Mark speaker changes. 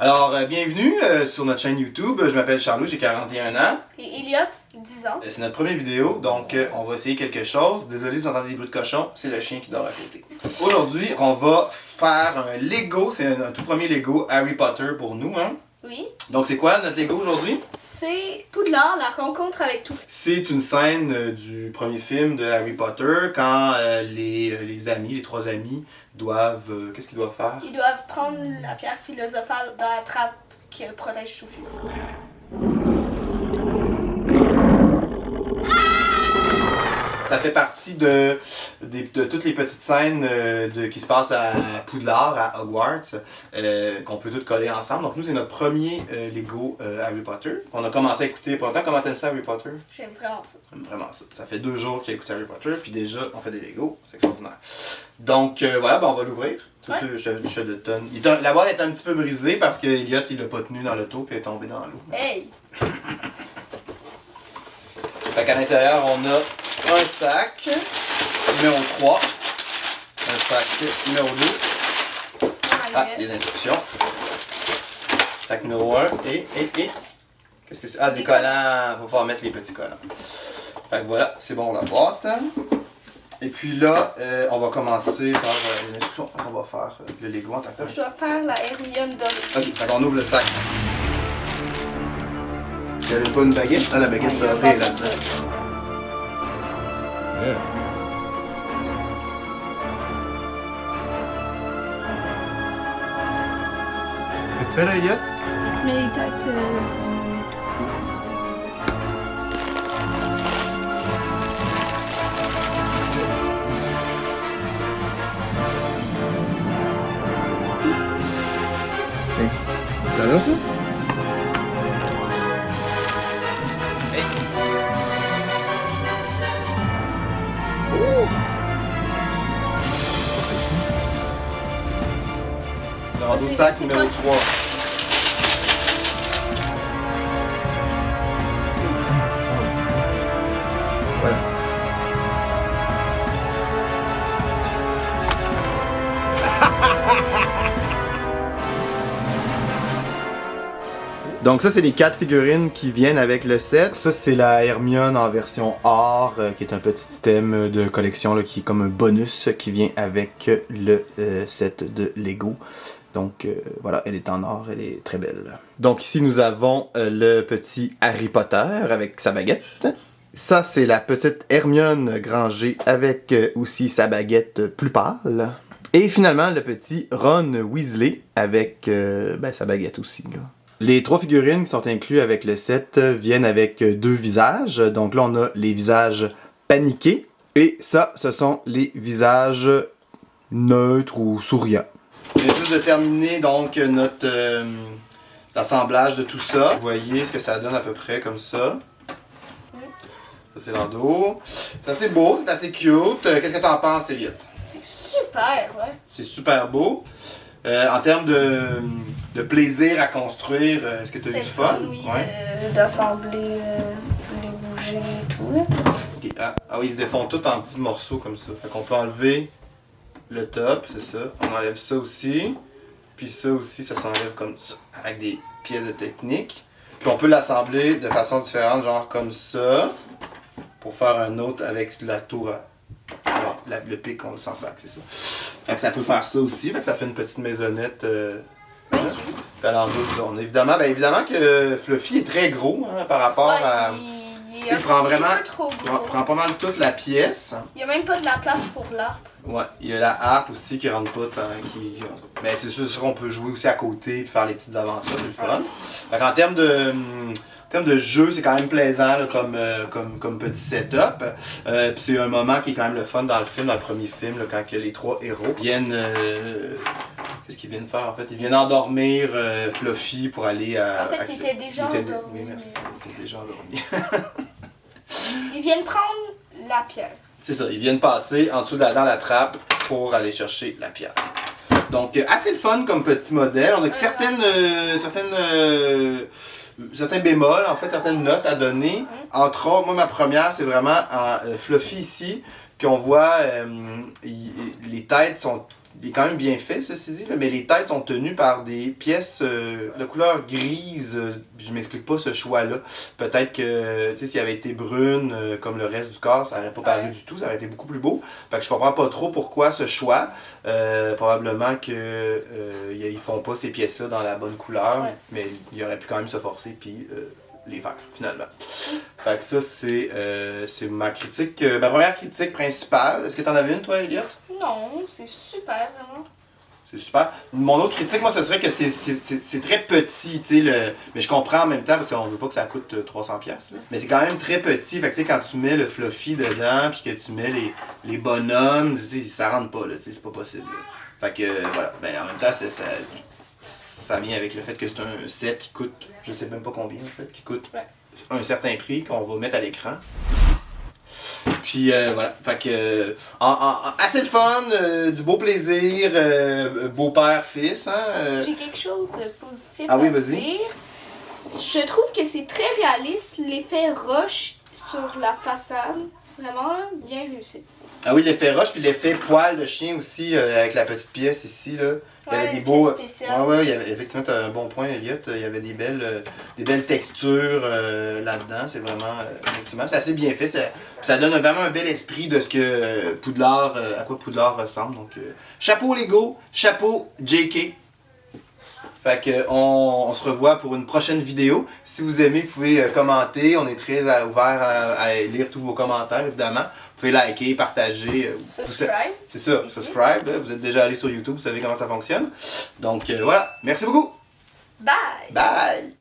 Speaker 1: Alors, bienvenue sur notre chaîne YouTube. Je m'appelle Charlot, j'ai 41 ans.
Speaker 2: Et Elliot, 10 ans.
Speaker 1: C'est notre première vidéo, donc on va essayer quelque chose. Désolé si vous entendez des bruits de cochon, c'est le chien qui dort à côté. Aujourd'hui, on va faire un Lego, c'est un tout premier Lego Harry Potter pour nous. Hein?
Speaker 2: Oui.
Speaker 1: Donc c'est quoi notre Lego aujourd'hui?
Speaker 2: C'est Poudlard, la rencontre avec tout.
Speaker 1: C'est une scène du premier film de Harry Potter quand les amis, les trois amis, doivent... qu'est-ce qu'ils doivent faire?
Speaker 2: Ils doivent prendre la pierre philosophale dans la trappe qui protège Souffle.
Speaker 1: Ça fait partie de toutes les petites scènes qui se passent à Poudlard, à Hogwarts, qu'on peut toutes coller ensemble. Donc nous, c'est notre premier Lego Harry Potter. On a commencé à écouter pour longtemps. Comment t'aimes ça, Harry Potter?
Speaker 2: J'aime vraiment ça.
Speaker 1: J'aime vraiment ça. Ça fait 2 jours qu'il a écouté Harry Potter, puis déjà, on fait des Legos. C'est extraordinaire. Donc voilà, ben, on va l'ouvrir.
Speaker 2: Ouais.
Speaker 1: Je te donne. La boîte est un petit peu brisée parce que Elliot, il l'a pas tenu dans l'auto, puis il est tombé dans l'eau.
Speaker 2: Hey!
Speaker 1: Fait qu'à l'intérieur, on a un sac, numéro 3, un sac numéro 2, ah, les instructions, sac numéro 1, et, qu'est-ce que c'est? Ah, des collants, il va falloir mettre les petits collants. Fait que voilà, c'est bon la boîte. Et puis là, on va commencer par les instructions. On va faire le Lego en tant que tel.
Speaker 2: Je dois faire la Hermione dorée.
Speaker 1: Ok, fait qu'on ouvre le sac. Il n'y avait pas une baguette? Ah, la baguette dorée est là-dedans. Yeah. Qu'est-ce que tu fais là, Elliot?
Speaker 2: Je mets les têtes du tofu.
Speaker 1: Hey, t'as là ça? Hey! On rentre au sac numéro 3. Voilà. Donc ça, c'est les 4 figurines qui viennent avec le set. Ça, c'est la Hermione en version or, qui est un petit item de collection là, qui est comme un bonus qui vient avec le set de Lego. Donc voilà, elle est en or, elle est très belle. Donc ici, nous avons le petit Harry Potter avec sa baguette. Ça, c'est la petite Hermione Granger avec aussi sa baguette plus pâle. Et finalement, le petit Ron Weasley avec sa baguette aussi, là. Les 3 figurines qui sont incluses avec le set viennent avec 2 visages. Donc là, on a les visages paniqués. Et ça, ce sont les visages neutres ou souriants. On vient juste de terminer donc notre l'assemblage de tout ça. Vous voyez ce que ça donne à peu près comme ça. Ça, c'est l'endos. C'est assez beau, c'est assez cute. Qu'est-ce que tu en penses, Elliot?
Speaker 2: C'est super, ouais.
Speaker 1: C'est super beau. En termes de plaisir à construire, est-ce que tu as eu du fun?
Speaker 2: Oui,
Speaker 1: ouais.
Speaker 2: d'assembler les bougies et tout.
Speaker 1: Okay. Ah oui, ils se défont tout en petits morceaux comme ça. Fait qu'on peut enlever le top, c'est ça. On enlève ça aussi. Puis ça aussi, ça s'enlève comme ça, avec des pièces de technique. Puis on peut l'assembler de façon différente, genre comme ça, pour faire un autre avec la tour à... Alors, le pic, on le sent sac, c'est ça. Fait que ça peut faire ça aussi, fait que ça fait une petite maisonnette. Hein? Puis alors, on évidemment que Fluffy est très gros hein, par rapport à.
Speaker 2: Il
Speaker 1: prend vraiment.
Speaker 2: trop gros.
Speaker 1: Il prend pas mal toute la pièce.
Speaker 2: Il n'y a même pas de la place pour l'arbre.
Speaker 1: Ouais, il y a la harpe aussi qui rentre pas tant. Mais c'est sûr qu'on peut jouer aussi à côté et faire les petites aventures, c'est le fun. Fait qu'en termes de jeu, c'est quand même plaisant là, comme petit setup. Puis c'est un moment qui est quand même le fun dans le film, dans le premier film, là, quand les 3 héros viennent. Qu'est-ce qu'ils viennent faire en fait? Ils viennent endormir Fluffy pour aller à.
Speaker 2: En fait, il était déjà endormi.
Speaker 1: Oui, merci. Il était déjà endormi.
Speaker 2: Ils viennent prendre la pierre.
Speaker 1: C'est ça, ils viennent passer en dessous dans la trappe pour aller chercher la pierre. Donc, assez le fun comme petit modèle. On a certains bémols, en fait, certaines notes à donner. Entre autres, moi, ma première, c'est vraiment en Fluffy ici. Puis on voit, les têtes sont il est quand même bien fait, ceci dit, là, mais les têtes sont tenues par des pièces de couleur grise. Je m'explique pas ce choix-là. Peut-être que, tu sais, s'il avait été brune comme le reste du corps, ça aurait pas paru du tout, ça aurait été beaucoup plus beau. Fait que je comprends pas trop pourquoi ce choix. Probablement que ils font pas ces pièces-là dans la bonne couleur, mais il aurait pu quand même se forcer puis les faire finalement. Fait que ça c'est ma critique, ma première critique principale. Est-ce que t'en avais une toi, Elliot?
Speaker 2: Non, c'est super vraiment.
Speaker 1: C'est super. Mon autre critique, moi, ce serait que c'est très petit, tu sais, mais je comprends en même temps parce qu'on veut pas que ça coûte 300$. Mais c'est quand même très petit. Fait que tu sais, quand tu mets le fluffy dedans, puis que tu mets les bonhommes, ça rentre pas, là, tu sais, c'est pas possible. Là. Fait que voilà. Ben en même temps, ça vient avec le fait que c'est un set qui coûte, je sais même pas combien en fait, qui coûte un certain prix qu'on va mettre à l'écran. Puis voilà, fait que assez le fun, du beau plaisir, beau-père-fils, hein.
Speaker 2: J'ai quelque chose de positif
Speaker 1: Ah oui,
Speaker 2: à
Speaker 1: vas-y.
Speaker 2: dire. Je trouve que c'est très réaliste, l'effet roche sur la façade. Vraiment, là, bien réussi.
Speaker 1: Ah oui, l'effet roche, puis l'effet poil de chien aussi, avec la petite pièce ici, là. Il y avait des beaux. Ouais, il y avait, effectivement, t'as un bon point, Elliot. Il y avait des belles textures là-dedans. C'est vraiment. Effectivement, c'est assez bien fait. Ça donne vraiment un bel esprit de ce que Poudlard. À quoi Poudlard ressemble. Donc, chapeau Lego, chapeau JK. Fait que on se revoit pour une prochaine vidéo. Si vous aimez, vous pouvez commenter. On est très ouvert à lire tous vos commentaires, évidemment. Vous pouvez liker, partager.
Speaker 2: Subscribe.
Speaker 1: C'est ça,
Speaker 2: Ici.
Speaker 1: subscribe. Vous êtes déjà allé sur YouTube, vous savez comment ça fonctionne. Donc voilà, merci beaucoup.
Speaker 2: Bye!
Speaker 1: Bye!